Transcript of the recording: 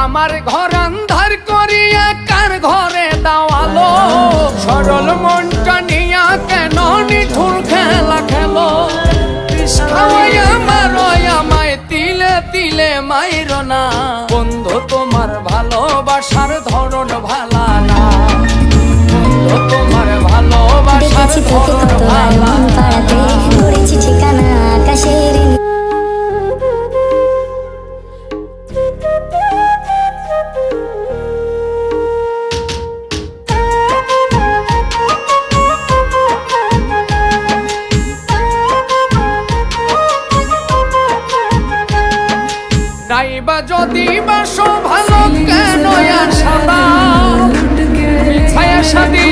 আমার ঘর আন্ধার করিয়া কার ঘরে দাওয়ালো সরল মনটা নিয়া কেন নিঠুর খেলা খেলো আমায় তিলে তিলে মাইর না বন্ধু তোমার ভালোবাসার ধরন ভালা না বন্ধু তোমার ভালোবাসার ধরন ভালা না করেছি ঠিকানা আকাশের নাইবা যদি বাসো ভালো কেন আশা দাও মিছায়া শাদি